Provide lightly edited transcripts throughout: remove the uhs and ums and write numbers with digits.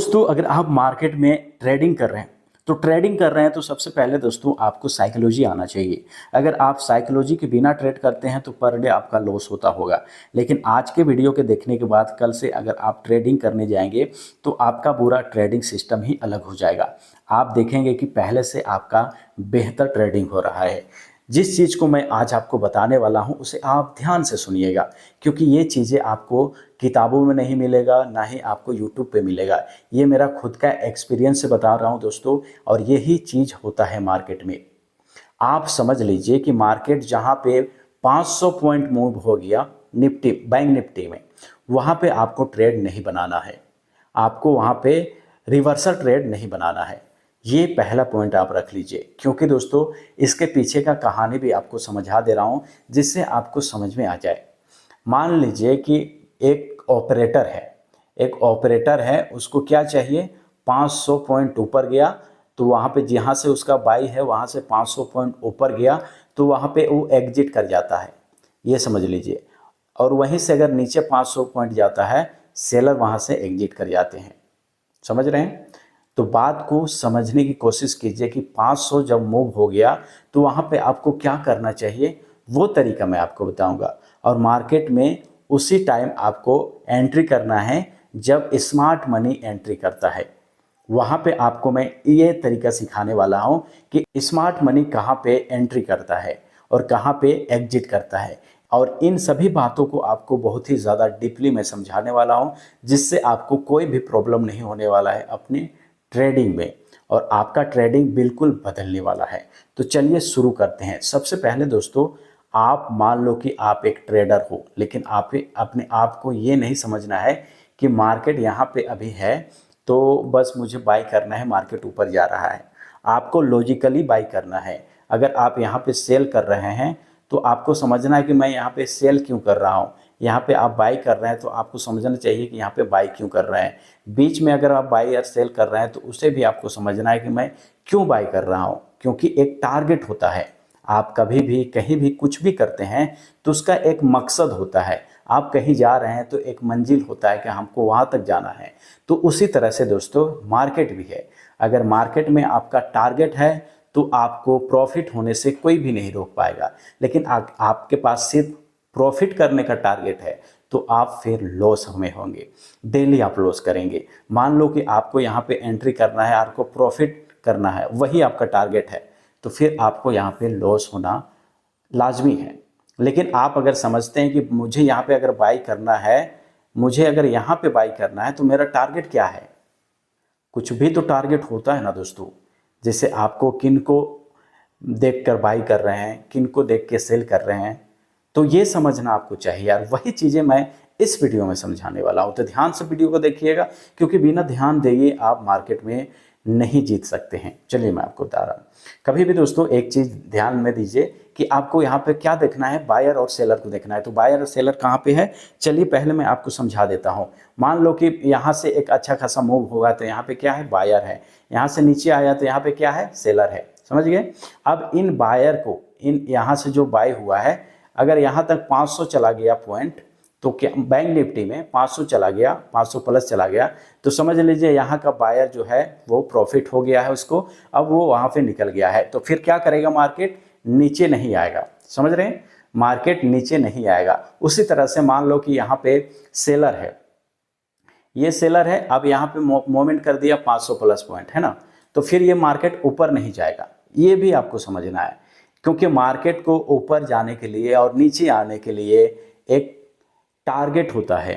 दोस्तों अगर आप मार्केट में ट्रेडिंग कर रहे हैं तो सबसे पहले दोस्तों आपको साइकोलॉजी आना चाहिए। अगर आप साइकोलॉजी के बिना ट्रेड करते हैं तो पर डे आपका लॉस होता होगा। लेकिन आज के वीडियो के देखने के बाद कल से अगर आप ट्रेडिंग करने जाएंगे तो आपका पूरा ट्रेडिंग सिस्टम ही अलग हो जाएगा। आप देखेंगे कि पहले से आपका बेहतर ट्रेडिंग हो रहा है। जिस चीज़ को मैं आज आपको बताने वाला हूं उसे आप ध्यान से सुनिएगा, क्योंकि ये चीज़ें आपको किताबों में नहीं मिलेगा, ना ही आपको यूट्यूब पे मिलेगा। ये मेरा खुद का एक्सपीरियंस से बता रहा हूं दोस्तों, और यही चीज़ होता है मार्केट में। आप समझ लीजिए कि मार्केट जहां पे 500 पॉइंट मूव हो गया निफ्टी, बैंक निफ्टी में, वहां पे आपको ट्रेड नहीं बनाना है। आपको वहां पे रिवर्सल ट्रेड नहीं बनाना है। ये पहला पॉइंट आप रख लीजिए, क्योंकि दोस्तों इसके पीछे का कहानी भी आपको समझा दे रहा हूं जिससे आपको समझ में आ जाए। मान लीजिए कि एक ऑपरेटर है, उसको क्या चाहिए, 500 पॉइंट ऊपर गया तो वहाँ पे जहाँ से उसका बाई है वहाँ से 500 पॉइंट ऊपर गया तो वहाँ पे वो एग्जिट कर जाता है, ये समझ लीजिए। और वहीं से अगर नीचे 500 पॉइंट जाता है, सेलर वहाँ से एग्जिट कर जाते हैं। समझ रहे हैं? तो बात को समझने की कोशिश कीजिए कि 500 जब मूव हो गया तो वहाँ पे आपको क्या करना चाहिए, वो तरीका मैं आपको बताऊंगा। और मार्केट में उसी टाइम आपको एंट्री करना है जब स्मार्ट मनी एंट्री करता है। वहाँ पे आपको मैं ये तरीका सिखाने वाला हूँ कि स्मार्ट मनी कहाँ पे एंट्री करता है और कहाँ पे एग्जिट करता है। और इन सभी बातों को आपको बहुत ही ज़्यादा डीपली मैं समझाने वाला हूँ, जिससे आपको कोई भी प्रॉब्लम नहीं होने वाला है अपने ट्रेडिंग में, और आपका ट्रेडिंग बिल्कुल बदलने वाला है। तो चलिए शुरू करते हैं। सबसे पहले दोस्तों, आप मान लो कि आप एक ट्रेडर हो, लेकिन आप अपने आप को ये नहीं समझना है कि मार्केट यहाँ पे अभी है तो बस मुझे बाई करना है, मार्केट ऊपर जा रहा है। आपको लॉजिकली बाई करना है। अगर आप यहाँ पे सेल कर रहे हैं तो आपको समझना है कि मैं यहाँ पे सेल क्यों कर रहा हूँ। यहाँ पे आप बाई कर रहे हैं तो आपको समझना चाहिए कि यहाँ पे बाई क्यों कर रहे हैं। बीच में अगर आप बाई और सेल कर रहे हैं तो उसे भी आपको समझना है कि मैं क्यों बाई कर रहा हूँ, क्योंकि एक टारगेट होता है। आप कभी भी कहीं भी कुछ भी करते हैं तो उसका एक मकसद होता है। आप कहीं जा रहे हैं तो एक मंजिल होता है कि हमको वहाँ तक जाना है। तो उसी तरह से दोस्तों मार्केट भी है। अगर मार्केट में आपका टारगेट है तो आपको प्रॉफिट होने से कोई भी नहीं रोक पाएगा। लेकिन आपके पास सिर्फ प्रॉफिट करने का टारगेट है तो आप फिर लॉस में होंगे, डेली आप लॉस करेंगे। मान लो कि आपको यहाँ पे एंट्री करना है, आपको प्रॉफिट करना है, वही आपका टारगेट है, तो फिर आपको यहाँ पे लॉस होना लाजमी है। लेकिन आप अगर समझते हैं कि मुझे यहाँ पे अगर बाई करना है, मुझे अगर यहाँ पे बाई करना है तो मेरा टारगेट क्या है, कुछ भी तो टारगेट होता है ना दोस्तों। जैसे आपको किन को देख कर बाई कर रहे हैं, किन को देख के सेल कर रहे हैं, तो ये समझना आपको चाहिए यार। वही चीज़ें मैं इस वीडियो में समझाने वाला हूँ। तो ध्यान से वीडियो को देखिएगा, क्योंकि बिना ध्यान दिए आप मार्केट में नहीं जीत सकते हैं। चलिए मैं आपको बता रहा हूँ। कभी भी दोस्तों एक चीज़ ध्यान में दीजिए कि आपको यहाँ पे क्या देखना है, बायर और सेलर को देखना है। तो बायर और सेलर कहाँ पे है, चलिए पहले मैं आपको समझा देता हूँ। मान लो कि यहाँ से एक अच्छा खासा मूव होगा तो यहाँ पे क्या है, बायर है। यहाँ से नीचे आया तो यहाँ पे क्या है, सेलर है। समझ गए? अब इन बायर को, इन यहाँ से जो बाय हुआ है, अगर यहाँ तक 500 चला गया पॉइंट, तो क्या बैंक निफ्टी में 500 चला गया, 500 प्लस चला गया, तो समझ लीजिए यहाँ का बायर जो है वो प्रॉफिट हो गया है उसको। अब वो वहाँ पे निकल गया है, तो फिर क्या करेगा, मार्केट नीचे नहीं आएगा। समझ रहे हैं? मार्केट नीचे नहीं आएगा। उसी तरह से मान लो कि यहाँ पे सेलर है, ये सेलर है, अब यहाँ पे मोमेंट कर दिया 500 प्लस पॉइंट, है ना, तो फिर ये मार्केट ऊपर नहीं जाएगा। ये भी आपको समझना है, क्योंकि मार्केट को ऊपर जाने के लिए और नीचे आने के लिए एक टारगेट होता है।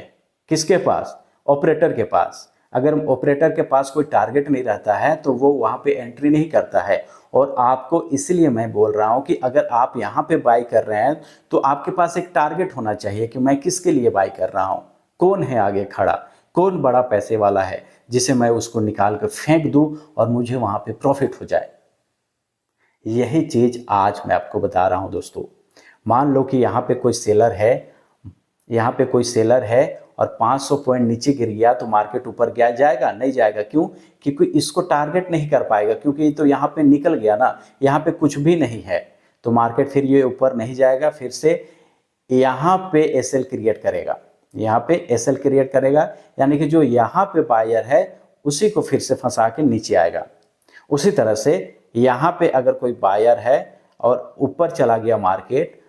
किसके पास? ऑपरेटर के पास। अगर ऑपरेटर के पास कोई टारगेट नहीं रहता है तो वो वहाँ पे एंट्री नहीं करता है। और आपको इसलिए मैं बोल रहा हूँ कि अगर आप यहाँ पे बाई कर रहे हैं तो आपके पास एक टारगेट होना चाहिए कि मैं किसके लिए बाई कर रहा हूँ, कौन है आगे खड़ा, कौन बड़ा पैसे वाला है जिसे मैं उसको निकाल कर फेंक दूँ और मुझे वहाँ पे प्रॉफिट हो जाए। यही चीज़ आज मैं आपको बता रहा हूँ दोस्तों। मान लो कि यहाँ पे कोई सेलर है, यहाँ पे कोई सेलर है और 500 पॉइंट नीचे गिर गया तो मार्केट ऊपर गया जाएगा? नहीं जाएगा। क्यों? क्योंकि इसको टारगेट नहीं कर पाएगा, क्योंकि तो यहाँ पे निकल गया ना, यहाँ पे कुछ भी नहीं है, तो मार्केट फिर ये ऊपर नहीं जाएगा। फिर से यहाँ पे एसएल क्रिएट करेगा, यहाँ पे एसएल क्रिएट करेगा, यानी कि जो यहाँ पे बायर है उसी को फिर से फंसा के नीचे आएगा। उसी तरह से यहाँ पे अगर कोई बायर है और ऊपर चला गया मार्केट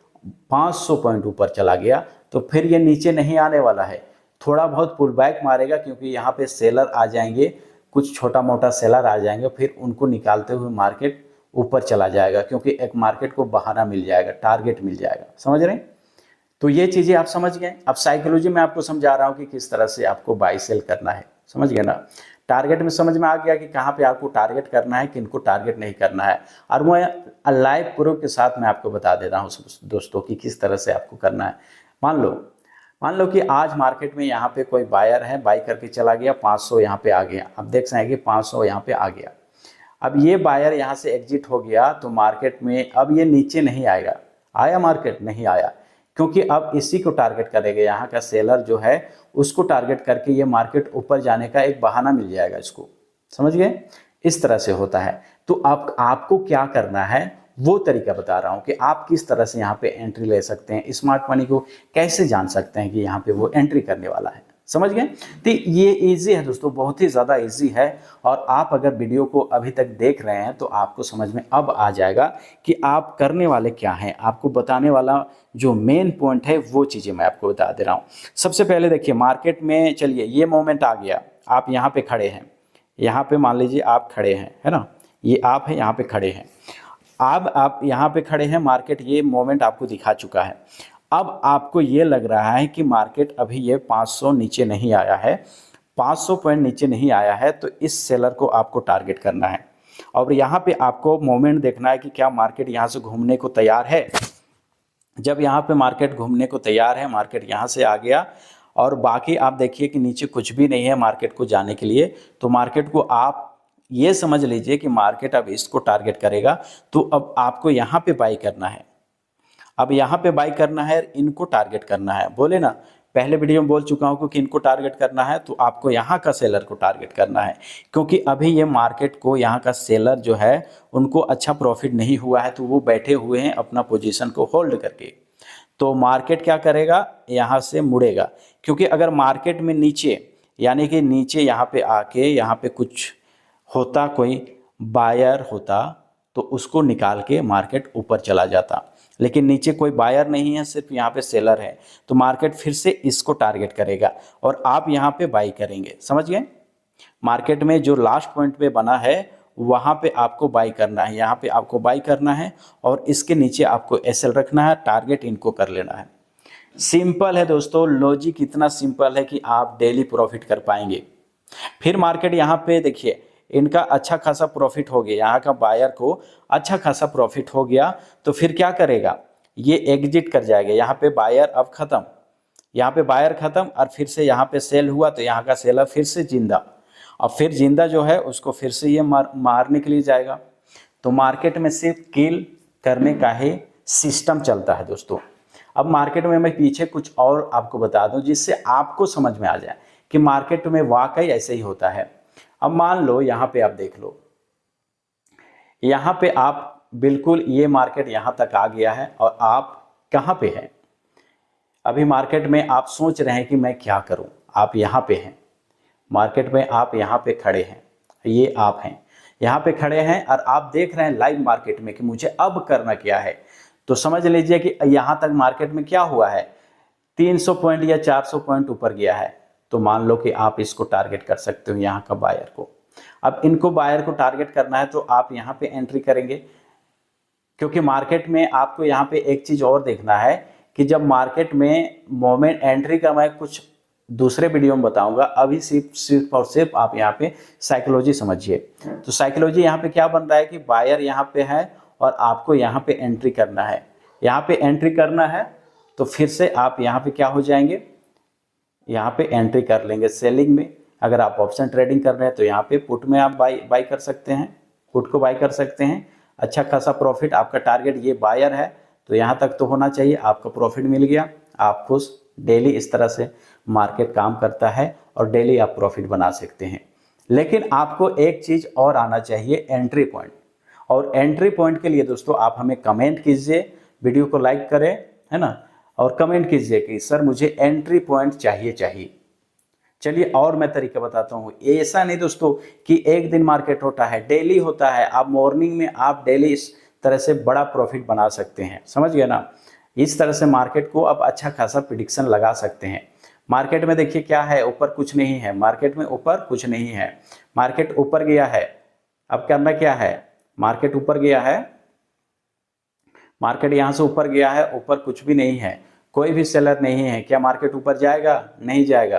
500 पॉइंट ऊपर चला गया, तो फिर ये नीचे नहीं आने वाला है, थोड़ा बहुत पुल बैक मारेगा, क्योंकि यहाँ पे सेलर आ जाएंगे, कुछ छोटा मोटा सेलर आ जाएंगे, फिर उनको निकालते हुए मार्केट ऊपर चला जाएगा, क्योंकि एक मार्केट को बहाना मिल जाएगा, टारगेट मिल जाएगा। समझ रहे हैं? तो ये चीज़ें आप समझ गए। अब साइकोलॉजी में आपको समझा रहा हूँ कि किस तरह से आपको बाई सेल करना है। समझ गए ना? टारगेट में समझ में आ गया कि कहाँ पे आपको टारगेट करना है, किनको टारगेट नहीं करना है। और मैं लाइव प्रूफ के साथ मैं आपको बता दे रहा हूँ दोस्तों कि किस तरह से आपको करना है। मान लो कि आज मार्केट में यहाँ पे कोई बायर है, बाई करके चला गया, 500 यहाँ पे आ गया। अब देख सकते हैं कि 500 यहाँ पे आ गया। अब ये बायर यहाँ से एग्जिट हो गया, तो मार्केट में अब ये नीचे नहीं आएगा। आया मार्केट? नहीं आया, क्योंकि अब इसी को टारगेट करेगा, यहाँ का सेलर जो है उसको टारगेट करके ये मार्केट ऊपर जाने का एक बहाना मिल जाएगा इसको। समझ गए? इस तरह से होता है। तो आपको क्या करना है वो तरीका बता रहा हूँ कि आप किस तरह से यहाँ पे एंट्री ले सकते हैं, स्मार्ट मनी को कैसे जान सकते हैं कि यहाँ पे वो एंट्री करने वाला है। समझ गए? तो ये इजी है दोस्तों, बहुत ही ज़्यादा इजी है। और आप अगर वीडियो को अभी तक देख रहे हैं तो आपको समझ में अब आ जाएगा कि आप करने वाले क्या हैं। आपको बताने वाला जो मेन पॉइंट है वो चीज़ें मैं आपको बता दे रहा हूँ। सबसे पहले देखिए, मार्केट में चलिए ये मोमेंट आ गया, आप यहाँ पे खड़े हैं, यहाँ पे मान लीजिए आप खड़े हैं, है ना, ये आप है, यहाँ पे खड़े हैं। अब आप यहाँ पे खड़े हैं, मार्केट ये मोमेंट आपको दिखा चुका है। अब आपको ये लग रहा है कि मार्केट अभी ये 500 नीचे नहीं आया है, 500 पॉइंट नीचे नहीं आया है, तो इस सेलर को आपको टारगेट करना है। और यहाँ पे आपको मोमेंट देखना है कि क्या मार्केट यहाँ से घूमने को तैयार है। जब यहाँ पे मार्केट घूमने को तैयार है, मार्केट यहाँ से आ गया और बाकी आप देखिए कि नीचे कुछ भी नहीं है मार्केट को जाने के लिए, तो मार्केट को आप ये समझ लीजिए कि मार्केट अब इसको टारगेट करेगा। तो अब आपको यहाँ पे बाई करना है, अब यहाँ पे बाई करना है, इनको टारगेट करना है। बोले ना, पहले वीडियो में बोल चुका हूँ कि इनको टारगेट करना है, तो आपको यहाँ का सेलर को टारगेट करना है, क्योंकि अभी ये मार्केट को यहाँ का सेलर जो है उनको अच्छा प्रॉफिट नहीं हुआ है, तो वो बैठे हुए हैं अपना पोजीशन को होल्ड करके। तो मार्केट क्या करेगा, यहाँ से मुड़ेगा, क्योंकि अगर मार्केट में नीचे यानी कि नीचे यहाँ पे आके यहाँ पे कुछ होता, कोई बायर होता, तो उसको निकाल के मार्केट ऊपर चला जाता। लेकिन नीचे कोई बायर नहीं है, सिर्फ यहाँ पे सेलर है, तो मार्केट फिर से इसको टारगेट करेगा और आप यहाँ पे बाई करेंगे। समझ गए? मार्केट में जो लास्ट पॉइंट पे बना है वहाँ पे आपको बाई करना है, यहाँ पे आपको बाई करना है और इसके नीचे आपको एसएल रखना है, टारगेट इनको कर लेना है। सिंपल है दोस्तों, लॉजिक इतना सिंपल है कि आप डेली प्रॉफिट कर पाएंगे। फिर मार्केट यहाँ पे देखिए, इनका अच्छा खासा प्रॉफिट हो गया, यहाँ का बायर को अच्छा खासा प्रॉफिट हो गया, तो फिर क्या करेगा, ये एग्जिट कर जाएगा। यहाँ पे बायर अब खत्म, यहाँ पे बायर खत्म और फिर से यहाँ पे सेल हुआ, तो यहाँ का सेलर फिर से जिंदा, और फिर जिंदा जो है उसको फिर से ये मारने के लिए जाएगा। तो मार्केट में सिर्फ किल करने का ही सिस्टम चलता है दोस्तों। अब मार्केट में मैं पीछे कुछ और आपको बता दूं जिससे आपको समझ में आ जाए कि मार्केट में वाकई ऐसे ही होता है। अब मान लो यहाँ पे आप देख लो, यहाँ पे आप बिल्कुल ये मार्केट यहाँ तक आ गया है और आप कहाँ पे हैं, अभी मार्केट में आप सोच रहे हैं कि मैं क्या करूं। आप यहाँ पे हैं मार्केट में, आप यहाँ पे खड़े हैं, ये आप हैं यहाँ पे खड़े हैं और आप देख रहे हैं लाइव मार्केट में कि मुझे अब करना क्या है। तो समझ लीजिए कि यहाँ तक मार्केट में क्या हुआ है, 300 पॉइंट या 400 पॉइंट ऊपर गया है। तो मान लो कि आप इसको टारगेट कर सकते हो, यहाँ का बायर को। अब इनको बायर को टारगेट करना है तो आप यहाँ पे एंट्री करेंगे, क्योंकि मार्केट में आपको यहाँ पे एक चीज़ और देखना है कि जब मार्केट में मोमेंट एंट्री का मैं कुछ दूसरे वीडियो में बताऊंगा, अभी सिर्फ और सिर्फ आप यहाँ पे साइकोलॉजी समझिए। तो साइकोलॉजी यहाँ पे क्या बन रहा है कि बायर यहाँ पे है और आपको यहाँ पे एंट्री करना है। यहाँ पे एंट्री करना है तो फिर से आप यहाँ पे क्या हो जाएंगे, यहाँ पे एंट्री कर लेंगे सेलिंग में। अगर आप ऑप्शन ट्रेडिंग कर रहे हैं तो यहाँ पे पुट में आप बाई कर सकते हैं, पुट को बाई कर सकते हैं। अच्छा खासा प्रॉफिट, आपका टारगेट ये बायर है तो यहाँ तक तो होना चाहिए, आपका प्रॉफिट मिल गया, आप खुश। डेली इस तरह से मार्केट काम करता है और डेली आप प्रॉफिट बना सकते हैं। लेकिन आपको एक चीज़ और आना चाहिए, एंट्री पॉइंट। और एंट्री पॉइंट के लिए दोस्तों आप हमें कमेंट कीजिए, वीडियो को लाइक करें, है ना, और कमेंट कीजिए कि सर मुझे एंट्री पॉइंट चाहिए। चलिए और मैं तरीका बताता हूँ। ऐसा नहीं दोस्तों कि एक दिन मार्केट होता है, डेली होता है। आप मॉर्निंग में आप डेली इस तरह से बड़ा प्रॉफिट बना सकते हैं, समझ गए ना। इस तरह से मार्केट को आप अच्छा खासा प्रिडिक्शन लगा सकते हैं। मार्केट में देखिए क्या है, ऊपर कुछ नहीं है, मार्केट में ऊपर कुछ नहीं है। मार्केट ऊपर गया है, अब करना क्या है, मार्केट ऊपर गया है, मार्केट यहाँ से ऊपर गया है, ऊपर कुछ भी नहीं है, कोई भी सेलर नहीं है। क्या मार्केट ऊपर जाएगा? नहीं जाएगा,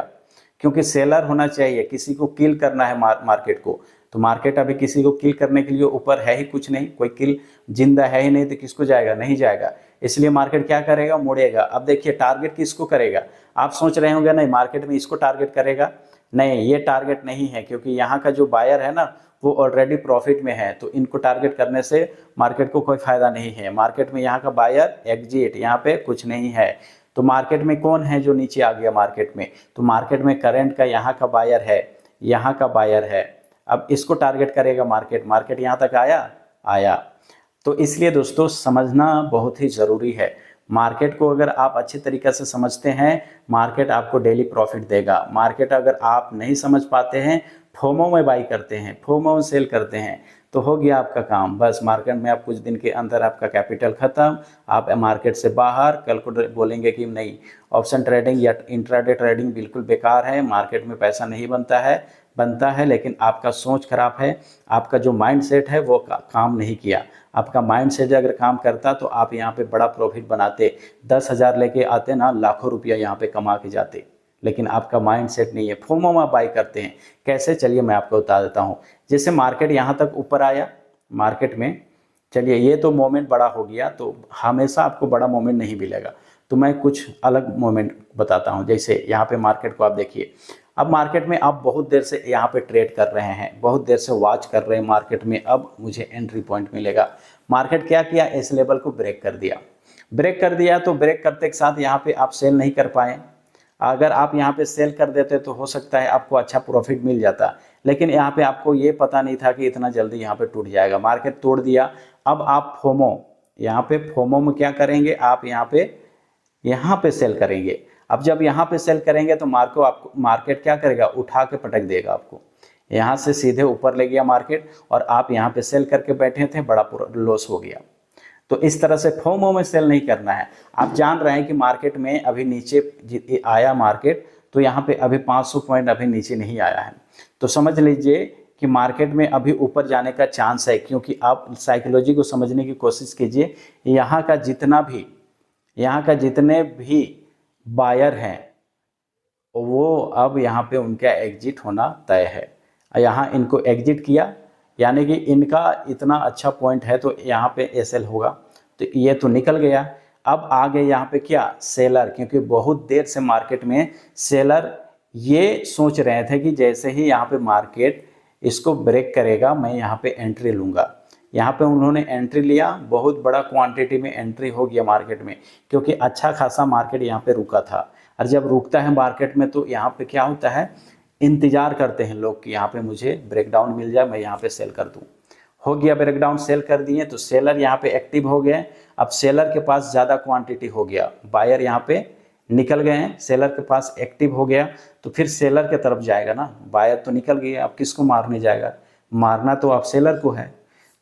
क्योंकि सेलर होना चाहिए, किसी को किल करना है मार्केट को। तो मार्केट अभी किसी को किल करने के लिए ऊपर है ही कुछ नहीं, कोई किल जिंदा है ही नहीं, तो किसको जाएगा? नहीं जाएगा। इसलिए मार्केट क्या करेगा? मुड़ेगा। अब देखिए टारगेट किसको करेगा? आप सोच रहे होंगे नहीं मार्केट में इसको टारगेट करेगा, नहीं ये टारगेट नहीं है, क्योंकि यहाँ का जो बायर है ना वो ऑलरेडी प्रॉफिट में है, तो इनको टारगेट करने से मार्केट को कोई फायदा नहीं है। मार्केट में यहाँ का बायर एग्जिट, यहाँ पे कुछ नहीं है। तो मार्केट में कौन है जो नीचे आ गया मार्केट में? तो मार्केट में करंट का यहाँ का बायर है, यहाँ का बायर है। अब इसको टारगेट करेगा मार्केट, मार्केट यहाँ तक आया, आया। तो इसलिए दोस्तों समझना बहुत ही ज़रूरी है। मार्केट को अगर आप अच्छे तरीके से समझते हैं, मार्केट आपको डेली प्रॉफिट देगा। मार्केट अगर आप नहीं समझ पाते हैं, फोमो में बाई करते हैं, फोमो में सेल करते हैं, तो हो गया आपका काम। बस मार्केट में आप कुछ दिन के अंदर आपका कैपिटल खत्म, आप मार्केट से बाहर। कल को बोलेंगे कि नहीं ऑप्शन ट्रेडिंग या इंट्राडे ट्रेडिंग बिल्कुल बेकार है, मार्केट में पैसा नहीं बनता है, लेकिन आपका सोच खराब है, आपका जो माइंड सेट है वो काम नहीं किया। आपका माइंड सेट अगर काम करता तो आप यहाँ पे बड़ा प्रॉफिट बनाते, 10,000 लेके आते ना, लाखों रुपया यहाँ पे कमा के जाते। लेकिन आपका माइंड सेट नहीं है, फोमो में बाई करते हैं। कैसे? चलिए मैं आपको बता देता हूँ। जैसे मार्केट यहाँ तक ऊपर आया, मार्केट में चलिए ये तो मोमेंट बड़ा हो गया, तो हमेशा आपको बड़ा मोमेंट नहीं मिलेगा, तो मैं कुछ अलग मोमेंट बताता हूँ। जैसे यहाँ पे मार्केट को आप देखिए, अब मार्केट में आप बहुत देर से यहाँ पे ट्रेड कर रहे हैं, बहुत देर से वॉच कर रहे हैं मार्केट में, अब मुझे एंट्री पॉइंट मिलेगा। मार्केट क्या किया? इस लेवल को ब्रेक कर दिया, ब्रेक कर दिया। तो ब्रेक करते के साथ यहाँ पे आप सेल नहीं कर पाए। अगर आप यहाँ पे सेल कर देते तो हो सकता है आपको अच्छा प्रॉफिट मिल जाता, लेकिन यहाँ पे आपको ये पता नहीं था कि इतना जल्दी यहाँ पे टूट जाएगा। मार्केट तोड़ दिया। अब आप फोमो, यहाँ पे फोमो में क्या करेंगे? आप यहाँ पे सेल करेंगे। अब जब यहाँ पे सेल करेंगे तो मार्केट क्या करेगा? उठा के पटक देगा आपको, यहाँ से सीधे ऊपर ले गया मार्केट, और आप यहाँ पे सेल करके बैठे थे, बड़ा लॉस हो गया। तो इस तरह से फोमो में सेल नहीं करना है। आप जान रहे हैं कि मार्केट में अभी नीचे आया मार्केट, तो यहाँ पे अभी 500 पॉइंट अभी नीचे नहीं आया है, तो समझ लीजिए कि मार्केट में अभी ऊपर जाने का चांस है। क्योंकि आप साइकोलॉजी को समझने की कोशिश कीजिए, यहाँ का जितने भी बायर हैं वो अब यहाँ पे उनका एग्जिट होना तय है। यहाँ इनको एग्जिट किया, यानी कि इनका इतना अच्छा पॉइंट है, तो यहाँ पे एसएल होगा, तो ये तो निकल गया। अब आ गए यहाँ पे क्या? सेलर, क्योंकि बहुत देर से मार्केट में सेलर ये सोच रहे थे कि जैसे ही यहाँ पे मार्केट इसको ब्रेक करेगा मैं यहाँ पे एंट्री लूँगा। यहाँ पे उन्होंने एंट्री लिया, बहुत बड़ा क्वांटिटी में एंट्री हो गया मार्केट में, क्योंकि अच्छा खासा मार्केट यहाँ पे रुका था। और जब रुकता है मार्केट में तो यहाँ पे क्या होता है? इंतजार करते हैं लोग कि यहाँ पे मुझे ब्रेकडाउन मिल जाए, मैं यहाँ पे सेल कर दूँ। हो गया ब्रेकडाउन, सेल कर दिए, तो सेलर यहाँ पे एक्टिव हो गए। अब सेलर के पास ज़्यादा क्वांटिटी हो गया, बायर यहाँ पे निकल गए हैं, सेलर के पास एक्टिव हो गया, तो फिर सेलर के तरफ जाएगा ना। बायर तो निकल गया, अब किसको मारने जाएगा? मारना तो आप सेलर को है।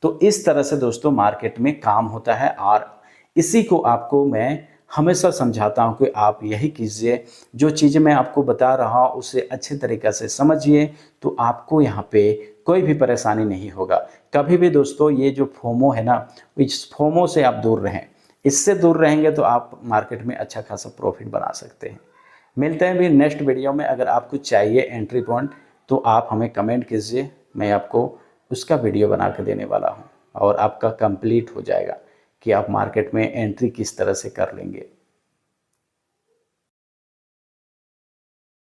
तो इस तरह से दोस्तों मार्केट में काम होता है, और इसी को आपको मैं हमेशा समझाता हूं कि आप यही कीजिए। जो चीज़ें मैं आपको बता रहा हूं उसे अच्छे तरीके से समझिए, तो आपको यहाँ पे कोई भी परेशानी नहीं होगा कभी भी। दोस्तों ये जो फोमो है ना, इस फोमो से आप दूर रहें। इससे दूर रहेंगे तो आप मार्केट में अच्छा खासा प्रॉफिट बना सकते हैं। मिलते हैं भी नेक्स्ट वीडियो में। अगर आपको चाहिए एंट्री पॉइंट तो आप हमें कमेंट कीजिए, मैं आपको उसका वीडियो बना के देने वाला हूँ, और आपका कंप्लीट हो जाएगा कि आप मार्केट में एंट्री किस तरह से कर लेंगे।